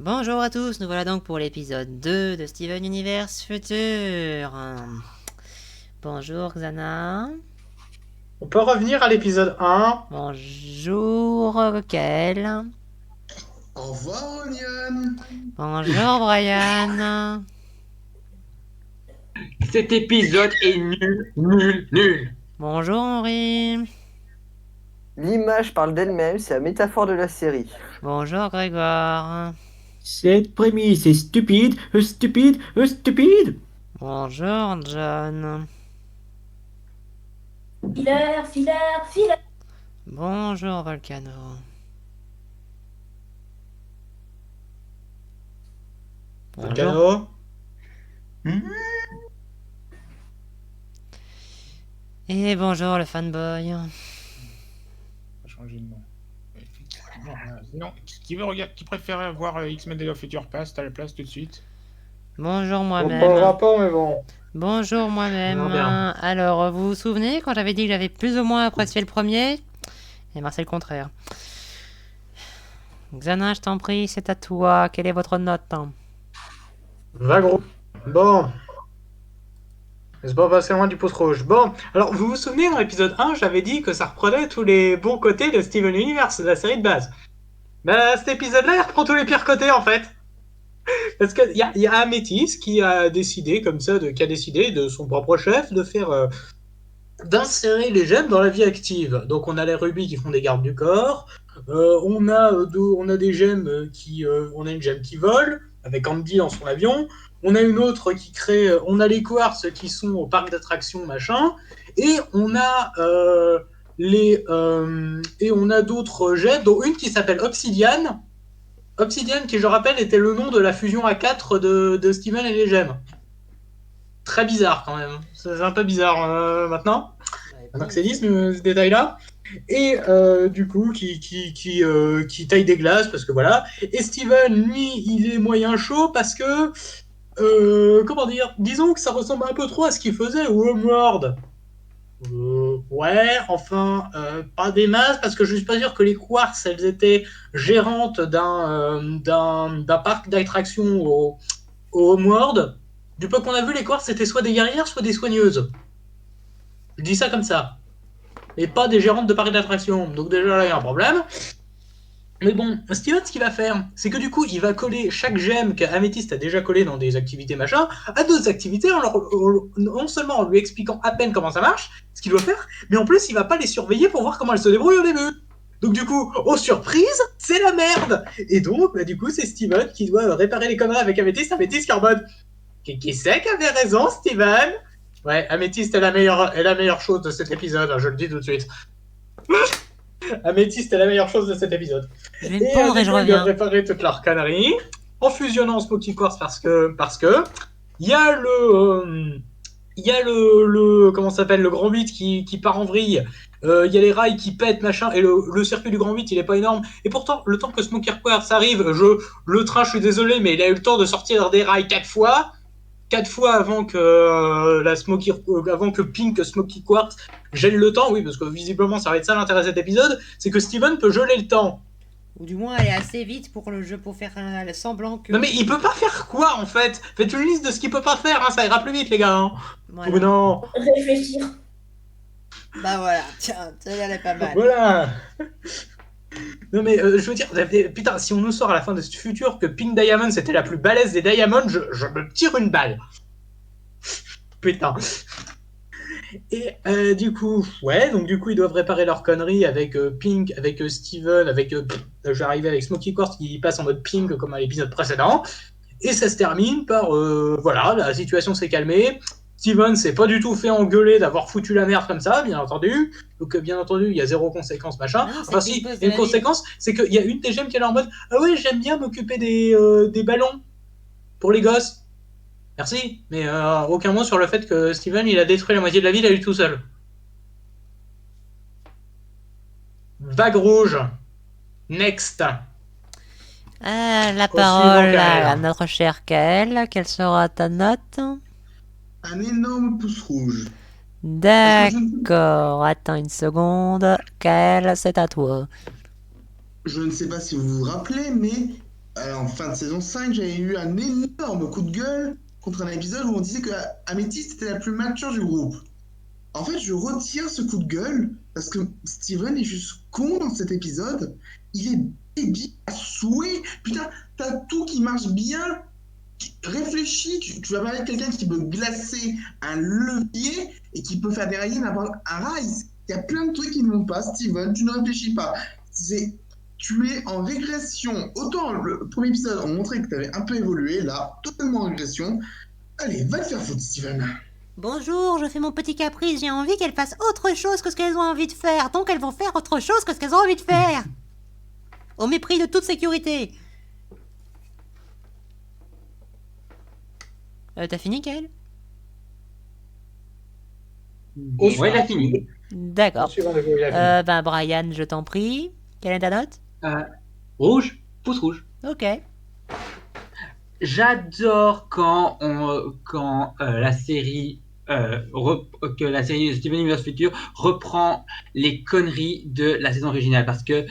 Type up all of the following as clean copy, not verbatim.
Bonjour à tous, nous voilà donc pour l'épisode 2 de Steven Universe Future. Bonjour Xana. On peut revenir à l'épisode 1. Bonjour Kel. Au revoir, Onion. Bonjour Brian. Cet épisode est nul, nul, nul. Bonjour Henri. L'image parle d'elle-même, c'est la métaphore de la série. Bonjour Grégoire. Cette prémisse est stupide, stupide, stupide. Bonjour John. Filaire, filaire, filaire. Bonjour Volcano. Bonjour. Volcano. Et bonjour le fanboy. Changer de nom. Effectivement, non, qui préfère voir X-Men Days of Future Past à la place tout de suite? Bonjour Bon, pas le moi-même. rapport, mais bon. Bonjour moi-même. Non, bien. Alors, vous vous souvenez quand j'avais dit que j'avais plus ou moins apprécié le premier? Eh ben, c'est le contraire. Xana, je t'en prie, c'est à toi. Quelle est votre note? Va gros. Bon. C'est pas passé loin du pouce rouge. Bon, alors vous vous souvenez dans l'épisode 1, j'avais dit que ça reprenait tous les bons côtés de Steven Universe, de la série de base. Bah, cet épisode-là, il reprend tous les pires côtés en fait. Parce qu'il y a Améthyste qui a décidé, comme ça, qui a décidé de son propre chef de faire. D'insérer les gemmes dans la vie active. Donc on a les rubis qui font des gardes du corps, on a des gemmes on a une gemme qui vole avec Andy dans son avion, on a une autre qui crée, on a les quartz qui sont au parc d'attractions machin, et on a et on a d'autres gemmes, dont une qui s'appelle Obsidian. Obsidian qui je rappelle était le nom de la fusion A4 de Steven et les gemmes. Très bizarre quand même. C'est un peu bizarre maintenant. Donc c'est dit ce détail-là. Et du coup, qui taille des glaces, parce que voilà. Et Steven, lui, il est moyen chaud parce que, comment dire, disons que ça ressemble un peu trop à ce qu'il faisait au Homeworld. Ouais, enfin, pas des masses, parce que je suis pas sûr que les Quartz, elles étaient gérantes d'un parc d'attractions au Homeworld. Du peu qu'on a vu, les Quartz, c'était soit des guerrières, soit des soigneuses. Je dis ça comme ça. Et pas des gérantes de parcs d'attractions. Donc déjà là, il y a un problème. Mais bon, Steven, ce qu'il va faire, c'est que du coup, il va coller chaque gemme qu'Améthyste a déjà collé dans des activités machin à d'autres activités, non seulement en lui expliquant à peine comment ça marche, ce qu'il doit faire, mais en plus, il va pas les surveiller pour voir comment elles se débrouillent au début. Donc du coup, oh surprise, c'est la merde. Et donc, bah, du coup, c'est Steven qui doit réparer les conneries avec Améthyste qui est en mode qui c'est qui avait raison, Steven? Ouais, Améthyste est la meilleure chose de cet épisode, je le dis tout de suite. Améthyste est la meilleure chose de cet épisode. Je vais me pendre et je reviens. Ils doivent réparer toute leur connerie en fusionnant Smoky Quartz parce que il y a le comment ça s'appelle, le grand 8 qui part en vrille. Il y a les rails qui pètent machin, et le circuit du grand 8 il est pas énorme, et pourtant le temps que Smoky Quartz arrive, le train, je suis désolé, mais il a eu le temps de sortir des rails 4 fois avant que avant que Pink Smoky Quartz gèle le temps. Oui, parce que visiblement ça va être ça l'intérêt de cet épisode, c'est que Steven peut geler le temps. Ou du moins aller assez vite pour le jeu, pour faire un semblant que... Non mais il peut pas faire quoi en fait? Faites une liste de ce qu'il peut pas faire, hein, ça ira plus vite les gars. Hein. Voilà. Ou non. Réfléchir. Bah voilà, tiens, elle est pas mal. Voilà. Non mais je veux dire, putain, si on nous sort à la fin de ce futur que Pink Diamond c'était la plus balèze des Diamonds, je me tire une balle. Putain. Et du coup, ouais, donc du coup ils doivent réparer leur conneries avec Pink, avec Steven, avec je vais arriver avec Smoky Quartz qui passe en mode Pink comme à l'épisode précédent. Et ça se termine par voilà, la situation s'est calmée. Steven s'est pas du tout fait engueuler d'avoir foutu la merde comme ça, bien entendu. Donc bien entendu, il y a zéro conséquence, machin. Non, Enfin si, il y a une conséquence, c'est qu'il y a une des gemmes qui est là en mode ah ouais, j'aime bien m'occuper des ballons pour les gosses. Merci, mais aucun mot sur le fait que Steven il a détruit la moitié de la ville à lui tout seul. Vague rouge. Next. La Au parole suivant, à Kael. notre cher Kael. Quelle sera ta note? Un énorme pouce rouge. D'accord, attends une seconde. Kael, c'est à toi. Je ne sais pas si vous vous rappelez, mais en fin de saison 5, j'avais eu un énorme coup de gueule contre un épisode où on disait que Améthyste était la plus mature du groupe. En fait, je retire ce coup de gueule parce que Steven est juste con dans cet épisode. Il est débile à souhait. Putain, t'as tout qui marche bien. Réfléchis, tu vas parler de quelqu'un qui peut glacer un levier et qui peut faire dérailler n'importe un rail. Il y a plein de trucs qui ne vont pas, Steven. Tu ne réfléchis pas. Tu es en régression. Autant le premier épisode, on montrait que tu avais un peu évolué. Là, totalement en régression. Allez, va te faire foutre, Steven. Bonjour, je fais mon petit caprice, j'ai envie qu'elles fassent autre chose que ce qu'elles ont envie de faire, donc elles vont faire autre chose que ce qu'elles ont envie de faire. Au mépris de toute sécurité. T'as fini, Kael? Au Ouais, il a fini. D'accord. Suivant le jeu, il a fini. Brian, je t'en prie. Quelle est ta note? Rouge, pouce rouge. Ok. J'adore quand la série que la série Steven Universe Future reprend les conneries de la saison originale, parce que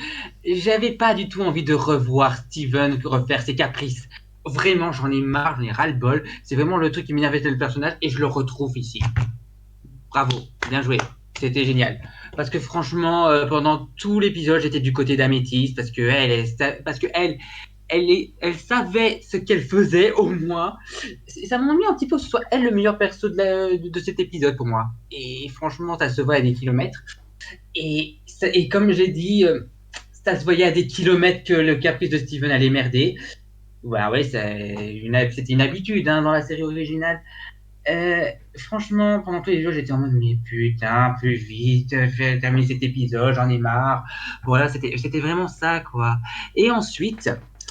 j'avais pas du tout envie de revoir Steven refaire ses caprices. Vraiment, j'en ai marre, j'en ai ras-le-bol. C'est vraiment le truc qui m'énervait le personnage et je le retrouve ici. Bravo, bien joué. C'était génial. Parce que franchement, pendant tout l'épisode, j'étais du côté d'Améthyste parce que elle savait ce qu'elle faisait au moins. Ça m'ennuie un petit peu que ce soit elle le meilleur perso de cet épisode pour moi. Et franchement, ça se voit à des kilomètres. Et comme j'ai dit, ça se voyait à des kilomètres que le caprice de Steven allait merder. Bah ouais, c'était une habitude dans la série originale. Franchement, pendant tous les jours, j'étais en mode mais putain, plus vite, fais terminer cet épisode, j'en ai marre. Voilà, c'était vraiment ça, quoi. Et ensuite,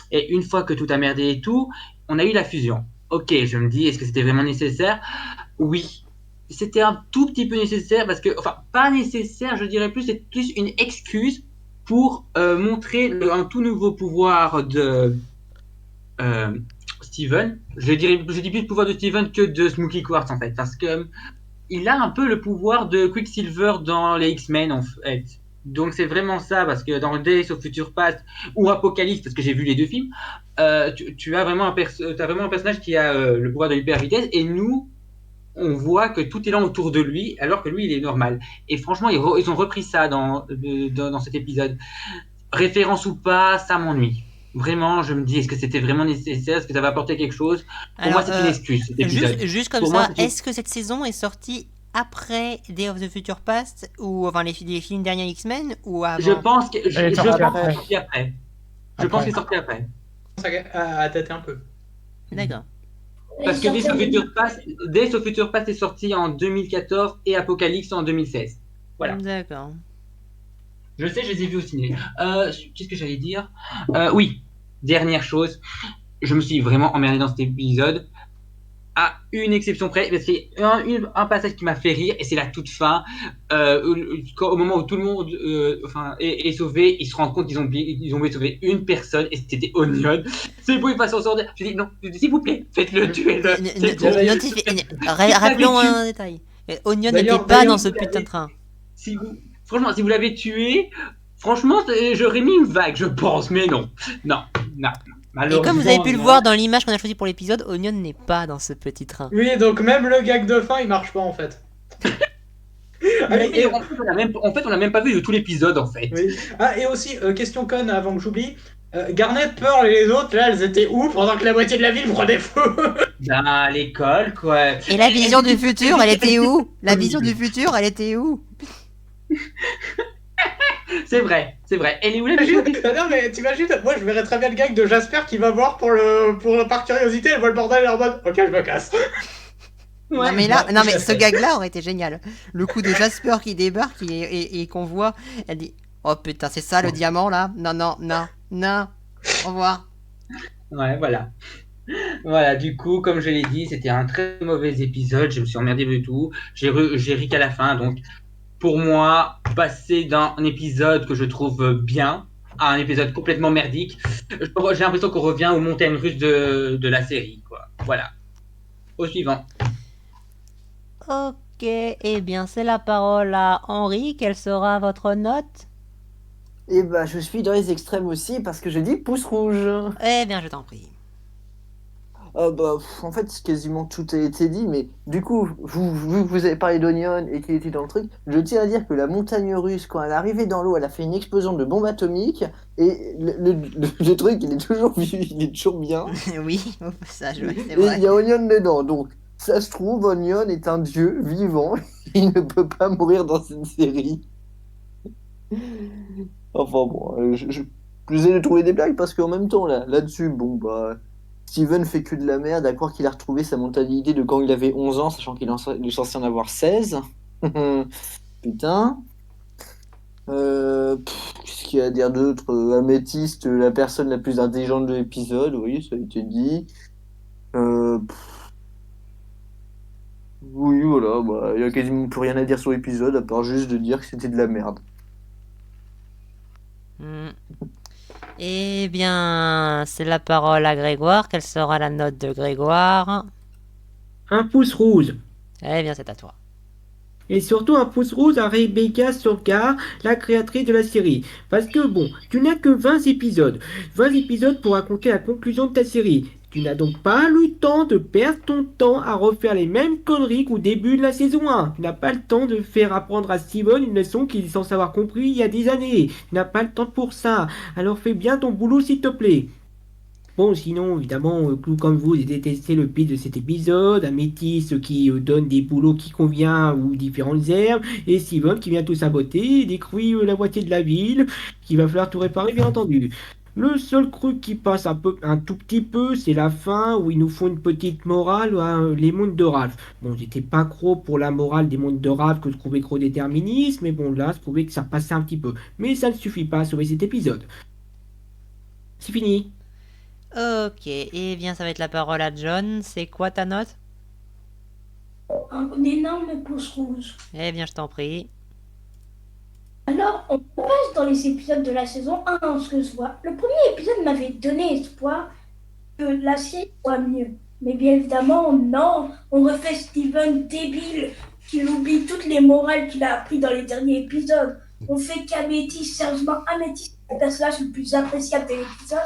et une fois que tout a merdé et tout, on a eu la fusion. Ok, je me dis, est-ce que c'était vraiment nécessaire? Oui, c'était un tout petit peu nécessaire parce que, enfin, pas nécessaire, je dirais plus, c'est plus une excuse pour montrer un tout nouveau pouvoir de Steven. Je dis plus le pouvoir de Steven que de Smokey Quartz en fait, parce que il a un peu le pouvoir de Quicksilver dans les X-Men en fait. Donc c'est vraiment ça, parce que dans Days of Future Past ou Apocalypse, parce que j'ai vu les deux films, tu as vraiment t'as vraiment un personnage qui a le pouvoir de l'hyper vitesse, et nous, on voit que tout est lent autour de lui, alors que lui, il est normal. Et franchement, ils ont repris ça dans cet épisode. Référence ou pas, ça m'ennuie. Vraiment, je me dis, est-ce que c'était vraiment nécessaire? Est-ce que ça va apporter quelque chose? Pour moi, c'est une excuse, cet épisode. Juste comme Pour ça, moi, c'est une- est-ce que cette saison est sortie après Day of the Future Past, ou enfin les films derniers X-Men, ou avant? Je pense que Elle est je sortie pense après. qu'elle est sortie après. Je pense qu'elle est sortie après. À tâter un peu. D'accord. Parce que Days of Future Past est sorti en 2014 et Apocalypse en 2016. Voilà. D'accord. Je sais, je les ai vus au ciné. Qu'est-ce que j'allais dire? Oui, dernière chose. Je me suis vraiment emmerdé dans cet épisode. À une exception près, parce qu'il y a un passage qui m'a fait rire, et c'est la toute fin, au moment où tout le monde est sauvé, ils se rendent compte qu'ils ont oublié de sauver une personne, et c'était Onion. C'est beau, il va s'en sortir. Je dis non, s'il vous plaît, faites-le, tuez-le. Rappelons un détail. Onion n'était D'ailleurs, pas dans vous ce putain l'avez- de train. Franchement, si vous l'avez tué, franchement, j'aurais mis une vague, je pense, mais non. Non. Et comme vous avez pu le voir dans l'image qu'on a choisie pour l'épisode, Onion n'est pas dans ce petit train. Oui, donc même le gag de fin, il marche pas en fait. En fait, on l'a même pas vu de tout l'épisode, en fait. Oui. Ah, et aussi, question conne avant que j'oublie. Garnet, Pearl et les autres, là, elles étaient où pendant que la moitié de la ville prenait feu? À l'école, quoi. Et la vision du futur, elle était où? La vision du futur, elle était où? C'est vrai. Elle est où la vision? Non mais t'imagines, moi je verrais très bien le gag de Jasper qui va voir par curiosité, elle voit le bordel et elle est en mode ok je me casse. Non mais ce gag-là aurait été génial. Le coup de Jasper qui débarque et qu'on voit, elle dit oh putain c'est ça le diamant là? Non. Au revoir. Ouais, voilà. Voilà, du coup, comme je l'ai dit, c'était un très mauvais épisode. Je me suis emmerdé du tout. J'ai ri qu'à la fin. Donc, pour moi, passer d'un épisode que je trouve bien à un épisode complètement merdique, j'ai l'impression qu'on revient aux montagnes russes de la série, quoi. Voilà. Au suivant. Ok, eh bien c'est la parole à Henri. Quelle sera votre note? Et bah, je suis dans les extrêmes aussi parce que je dis pouce rouge. Eh bien, je t'en prie. En fait, quasiment tout a été dit, mais du coup, vous avez parlé d'Onion et qu'il était dans le truc, je tiens à dire que la montagne russe, quand elle est arrivée dans l'eau, elle a fait une explosion de bombe atomique, et le truc, il est toujours il est toujours bien, Oui, au passage, ouais, c'est et vrai. il y a Onion dedans, donc ça se trouve, Onion est un dieu vivant, il ne peut pas mourir dans cette série. Enfin bon, j'essaie de trouver des blagues parce qu'en même temps, là-dessus, bon, bah, Steven fait que de la merde, à croire qu'il a retrouvé sa mentalité de quand il avait 11 ans, sachant il est censé en avoir 16. Putain. Qu'est-ce qu'il y a à dire d'autre? Améthyste, la personne la plus intelligente de l'épisode, oui, ça a été dit. Oui, voilà, bah, il y a quasiment plus rien à dire sur l'épisode, à part juste de dire que c'était de la merde. Hmm. Eh bien, c'est la parole à Grégoire. Quelle sera la note de Grégoire? Un pouce rouge. Eh bien, c'est à toi. Et surtout un pouce rouge à Rebecca Sorgar, la créatrice de la série. Parce que bon, tu n'as que 20 épisodes. 20 épisodes pour raconter la conclusion de ta série. Tu n'as donc pas le temps de perdre ton temps à refaire les mêmes conneries qu'au début de la saison 1. Tu n'as pas le temps de faire apprendre à Steven une leçon qu'il est censé avoir compris il y a des années. Tu n'as pas le temps pour ça. Alors fais bien ton boulot s'il te plaît. Bon, sinon, évidemment, tout comme vous, j'ai détesté le pitch de cet épisode, un métis qui donne des boulots qui convient ou différentes herbes, et Steven qui vient tout saboter, et détruit la moitié de la ville, qu'il va falloir tout réparer, bien entendu. Le seul truc qui passe un tout petit peu, c'est la fin où ils nous font une petite morale, les mondes de Ralph. Bon, j'étais pas trop pour la morale des mondes de Ralph que je trouvais trop déterministe, mais bon, là, je trouvais que ça passait un petit peu. Mais ça ne suffit pas à sauver cet épisode. C'est fini. Ok, eh bien, ça va être la parole à John. C'est quoi ta note? Un énorme pouce rouge. Eh bien, je t'en prie. Alors, on passe dans les épisodes de la saison 1, ce que je vois. Le premier épisode m'avait donné espoir que la série soit mieux. Mais bien évidemment, non. On refait Steven débile, qui oublie toutes les morales qu'il a appris dans les derniers épisodes. On fait qu'Améthyste, sérieusement, Améthyste, c'est le personnage le plus appréciable de l'épisode.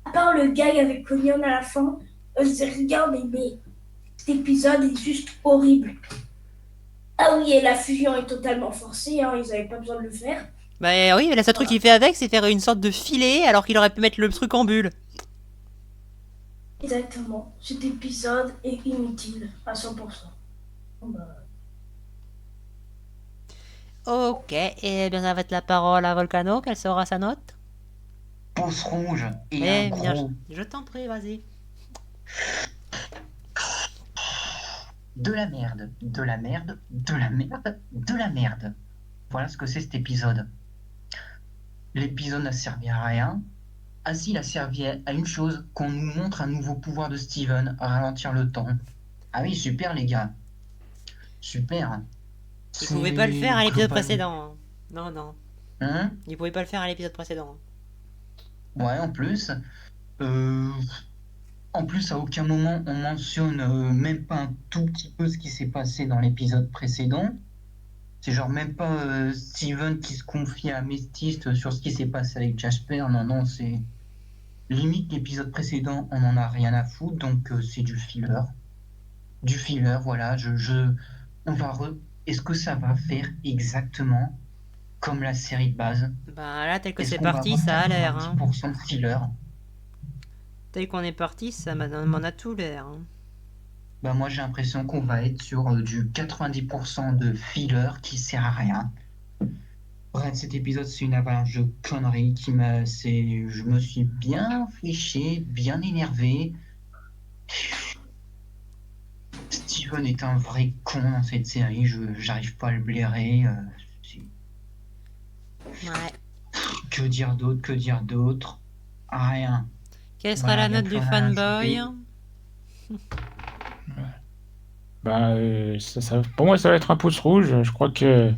À part le gag avec Onion à la fin, regarde, mais cet épisode est juste horrible. Ah oui, et la fusion est totalement forcée, hein, ils n'avaient pas besoin de le faire. Bah oui, mais le seul truc qu'il fait avec, c'est faire une sorte de filet, alors qu'il aurait pu mettre le truc en bulle. Exactement, cet épisode est inutile à 100%. Ok, eh bien, ça va être la parole à Volcano. Quelle sera sa note? Pouce rouge et Eh un bien, gros je t'en prie, vas-y. de la merde, de la merde, de la merde, de la merde. Voilà ce que c'est cet épisode. L'épisode n'a servi à rien. Ah si, il a servi à une chose, qu'on nous montre un nouveau pouvoir de Steven, ralentir le temps. Ah oui, super les gars. Super. Il pouvait pas le faire à l'épisode Global- précédent. Non, non. Hein? Il pouvait pas le faire à l'épisode précédent. Ouais, en plus. Euh, En plus, à aucun moment on mentionne même pas un tout petit peu ce qui s'est passé dans l'épisode précédent. C'est genre même pas Steven qui se confie à Mestiste sur ce qui s'est passé avec Jasper. Non, non, c'est limite l'épisode précédent, on en a rien à foutre, donc c'est du filler. Du filler, voilà. On va Est-ce que ça va faire exactement comme la série de base? Bah là, tel que Est-ce c'est qu'on va parti, ça a l'air. Hein. 90% de filler? Tel qu'on est parti, ça m'en a tout l'air. Hein. Bah moi j'ai l'impression qu'on va être sur du 90% de filler qui sert à rien. Bref, cet épisode c'est une avalanche de conneries je me suis bien fiché, bien énervé. Steven est un vrai con dans cette série, j'arrive pas à le blairer. Ouais. Que dire d'autre, que dire d'autre? Rien. Quelle sera Voilà, la y a note plus du rien à fanboy? ajouter. Bah, pour moi, ça va être un pouce rouge. Je crois que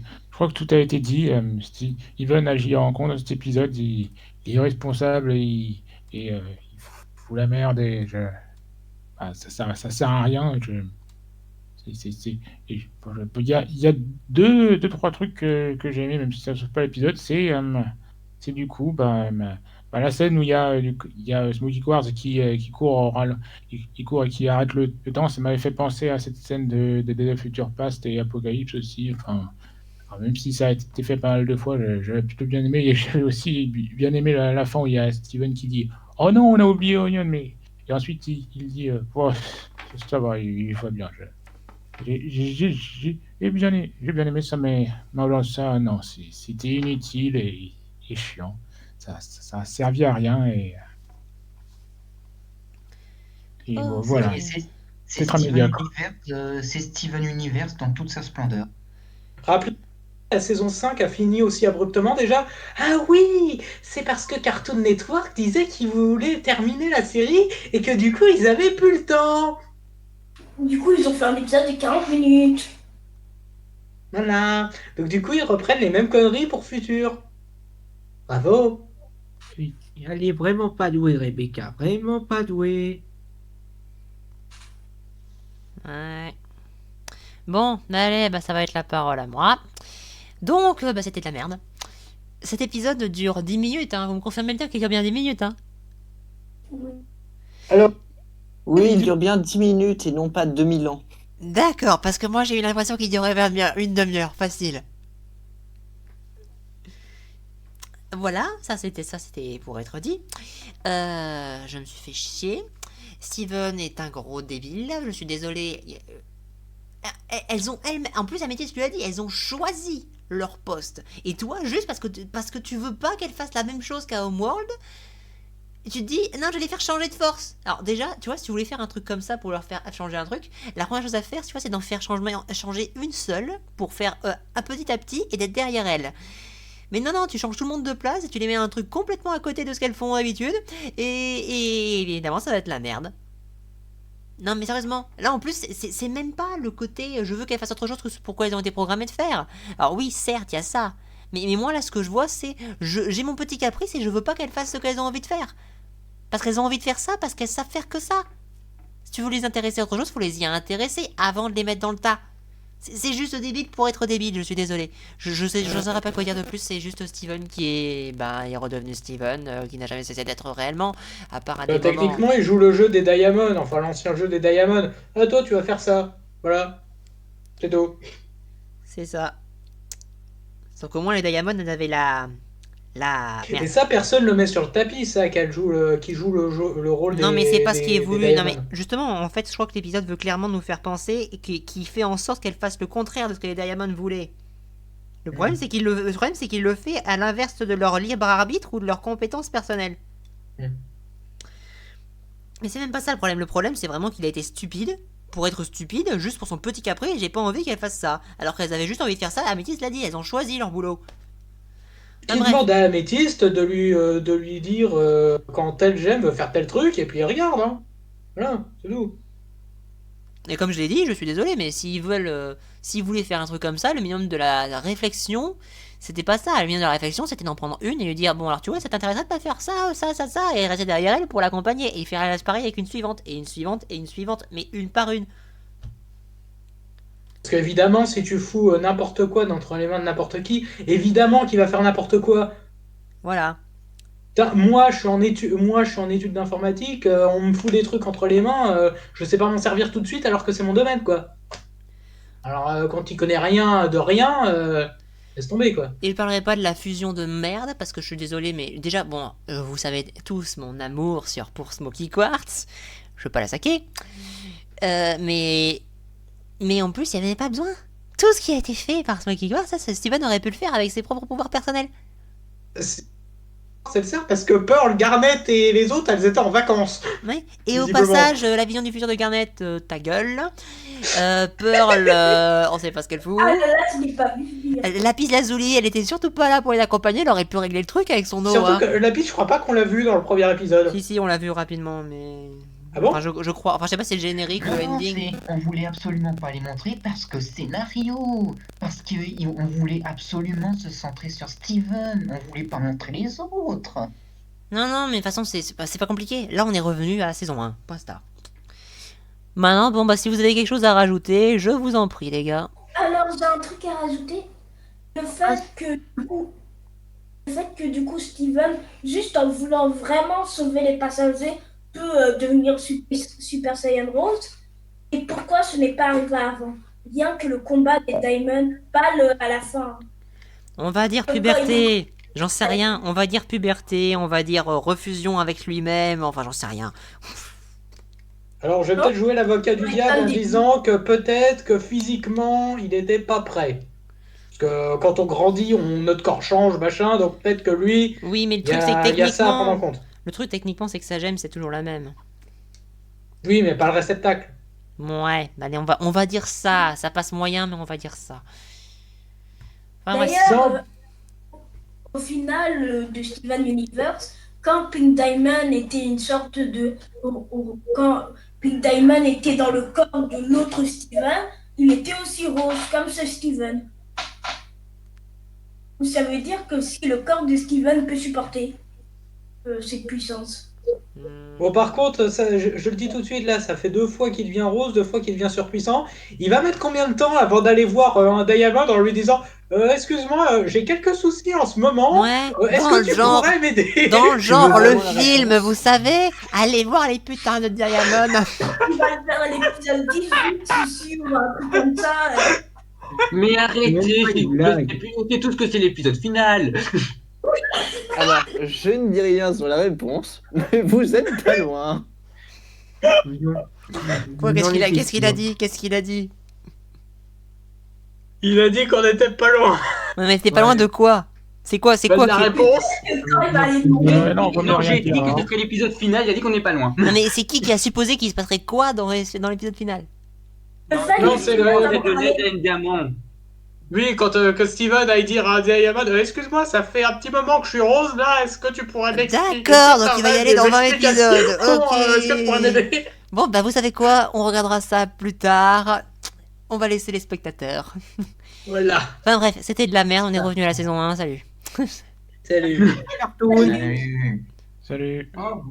tout a été dit. Steven agit en compte dans cet épisode. Il est responsable il fout la merde bah, ça sert à rien. Il y a deux, trois trucs que j'ai aimé, même si ça ne sauve pas l'épisode. c'est du coup la scène où il y a Smokey Quartz qui court, qui court et qui arrête le temps. Ça m'avait fait penser à cette scène de Days of Future Past et Apocalypse aussi. Enfin, alors même si ça a été fait pas mal de fois, j'avais plutôt bien aimé. Et j'avais aussi bien aimé la fin où il y a Steven qui dit Oh non, on a oublié Onion, mais. Et ensuite il dit Oh, ça va, il va bien. J'ai bien aimé ça, mais alors ça, non, c'était inutile et chiant. Ça a servi à rien et Oh, voilà. Et c'est C'est très Steven médiocre. Universe, c'est Steven Universe dans toute sa splendeur. Rappelez, la saison 5 a fini aussi abruptement déjà. Ah oui, c'est parce que Cartoon Network disait qu'ils voulaient terminer la série et que du coup ils avaient plus le temps. Du coup, ils ont fait un épisode de 40 minutes. Voilà. Donc du coup ils reprennent les mêmes conneries pour futur. Bravo. Elle est vraiment pas douée, Rebecca. Vraiment pas douée. Ouais. Bon, allez, ça va être la parole à moi. Donc, c'était de la merde. Cet épisode dure 10 minutes, hein. Vous me confirmez bien qu'il dure bien 10 minutes, hein. Oui. Alors, Oui, il dure bien 10 minutes et non pas 2000 ans. D'accord, parce que moi j'ai eu l'impression qu'il durait bien une demi-heure, facile. Voilà, ça c'était pour être dit. Je me suis fait chier. Steven est un gros débile, je suis désolée. En plus, Améthyste lui a dit, elles ont choisi leur poste. Et toi, juste parce que tu veux pas qu'elles fassent la même chose qu'à Homeworld, tu te dis, non, je vais les faire changer de force. Alors déjà, tu vois, si tu voulais faire un truc comme ça pour leur faire changer un truc, la première chose à faire, tu vois, c'est d'en faire changer une seule pour faire un petit à petit et d'être derrière elle. Mais non, tu changes tout le monde de place et tu les mets un truc complètement à côté de ce qu'elles font d'habitude et évidemment, ça va être la merde. Non mais sérieusement, là en plus c'est même pas le côté je veux qu'elles fassent autre chose que ce pourquoi elles ont été programmées de faire. Alors oui certes il y a ça, mais moi là ce que je vois c'est j'ai mon petit caprice et je veux pas qu'elles fassent ce qu'elles ont envie de faire. Parce qu'elles ont envie de faire ça, parce qu'elles savent faire que ça. Si tu veux les intéresser à autre chose, faut les y intéresser avant de les mettre dans le tas. C'est juste débile pour être débile, je suis désolé. Je saurais pas quoi dire de plus, c'est juste Steven qui est redevenu Steven, qui n'a jamais cessé d'être réellement, à part à des moments. techniquement, il joue le jeu des Diamonds, enfin l'ancien jeu des Diamonds. Ah toi, tu vas faire ça. Voilà. C'est tout. C'est ça. Sauf qu'au moins les Diamonds avaient la... Et ça, personne le met sur le tapis, ça, qui joue le rôle des Non mais c'est pas ce qui est des voulu. Non mais Diamonds. justement, en fait, je crois que l'épisode veut clairement nous faire penser qu'il fait en sorte qu'elle fasse le contraire de ce que les Diamonds voulaient. Le problème, c'est qu'il le fait à l'inverse de leur libre arbitre ou de leurs compétences personnelles. Mais c'est même pas ça le problème. Le problème, c'est vraiment qu'il a été stupide pour être stupide, juste pour son petit caprice. Et j'ai pas envie qu'elle fasse ça. Alors qu'elles avaient juste envie de faire ça. Améthyste l'a dit, elles ont choisi leur boulot. Il demande à Améthyste de lui dire quand tel gemme veut faire tel truc, et puis il regarde, hein. Voilà, c'est tout. Et comme je l'ai dit, je suis désolé, mais s'ils voulaient faire un truc comme ça, le minimum de la réflexion, c'était pas ça. Le minimum de la réflexion, c'était d'en prendre une et lui dire, bon alors tu vois, ça t'intéresserait de pas faire ça, et rester derrière elle pour l'accompagner, et faire pareil avec une suivante, et une suivante, et une suivante, mais une par une. Parce qu'évidemment, si tu fous n'importe quoi entre les mains de n'importe qui, évidemment qu'il va faire n'importe quoi. Voilà. Putain, moi, je suis en études d'informatique, on me fout des trucs entre les mains, je sais pas m'en servir tout de suite alors que c'est mon domaine, quoi. Alors, quand il connaît rien de rien, laisse tomber, quoi. Et je parlerai pas de la fusion de merde, parce que je suis désolé, mais déjà, bon, vous savez tous mon amour pour Smokey Quartz. Je veux pas la saquer. Mais en plus, il n'y avait pas besoin. Tout ce qui a été fait par Smokey Quartz, ça, Steven aurait pu le faire avec ses propres pouvoirs personnels. C'est le cerf parce que Pearl, Garnet et les autres, elles étaient en vacances. Ouais. Et au Visiblement. passage, la vision du futur de Garnet, ta gueule. Pearl, on sait pas ce qu'elle fout. Ah là là, tu n'es pas vu. Lapis Lazuli, elle était surtout pas là pour les accompagner, elle aurait pu régler le truc avec son eau. Surtout que Lapis, je crois pas qu'on l'a vu dans le premier épisode. Si, on l'a vu rapidement, mais... Ah bon? Enfin, je crois. Enfin, je sais pas si c'est le générique ou le Non, ending. on voulait absolument pas les montrer parce que scénario, parce qu'on voulait absolument se centrer sur Steven, on voulait pas montrer les autres. Non, mais de toute façon, c'est pas compliqué. Là, on est revenu à la saison 1. Basta. Maintenant, bon, si vous avez quelque chose à rajouter, je vous en prie, les gars. Alors, j'ai un truc à rajouter. Le fait que, du coup, le fait que du coup Steven, juste en voulant vraiment sauver les passagers, peut devenir Super Saiyan Rose. Et pourquoi ce n'est pas arrivé avant? Bien que le combat des Diamonds, pas à la fin. On va dire puberté. J'en sais rien. On va dire puberté. On va dire refusion avec lui-même. Enfin, j'en sais rien. Alors, je vais peut-être jouer l'avocat du diable en disant que peut-être que physiquement, il n'était pas prêt. Parce que quand on grandit, notre corps change, machin, donc peut-être que lui, Oui, mais le il y truc, c'est que a ça à prendre en techniquement. compte. Le truc, techniquement, c'est que sa gemme, c'est toujours la même. Oui, mais pas le réceptacle. Ouais, allez, on va dire ça. Ça passe moyen, mais on va dire ça. Enfin, ouais, D'ailleurs, au final de Steven Universe, quand Pink Diamond était une sorte de... Quand Pink Diamond était dans le corps de l'autre Steven, il était aussi rose, comme ce Steven. Ça veut dire que si le corps de Steven peut supporter cette puissance. Bon, par contre, ça, je le dis tout de suite, là, ça fait 2 fois qu'il devient rose, 2 fois qu'il devient surpuissant. Il va mettre combien de temps avant d'aller voir un Diamond en lui disant excuse-moi, j'ai quelques soucis en ce moment. Ouais, Est-ce que tu pourrais m'aider? dans le genre, le vraiment la film, vous savez, allez voir les putains de Diamond. Il va le faire à l'épisode 18, ici, ou un truc comme ça. Mais arrêtez, Même pas une blague. c'est tout ce que c'est l'épisode final. Alors, je ne dis rien sur la réponse, mais vous êtes pas loin. Quoi, qu'est-ce qu'il a dit? Qu'est-ce qu'il a dit? Il a dit qu'on était pas loin. Ouais, mais c'était pas loin de quoi? C'est quoi Bah, qui... la réponse. Quand il va aller demander. Non, on peut Non, rien j'ai dit dire. que Hein. ce serait l'épisode final, il a dit qu'on n'est pas loin. Non, mais c'est qui a supposé qu'il se passerait quoi dans l'épisode final? Le fait Non, que c'est Steven le- va de parler- l'aide à un diamant. Oui, quand que Steven aille dire à Diamond excuse-moi, ça fait un petit moment que je suis rose là, est-ce que tu pourrais m'expliquer? D'accord, donc il va y aller dans 20 épisodes. Est-ce que tu pourrais Ok. m'aider? Bon, bah vous savez quoi? On regardera ça plus tard. On va laisser les spectateurs. Voilà. Enfin bref, c'était de la merde, on est revenu à la saison 1, salut. Salut. Salut. Salut. Au revoir.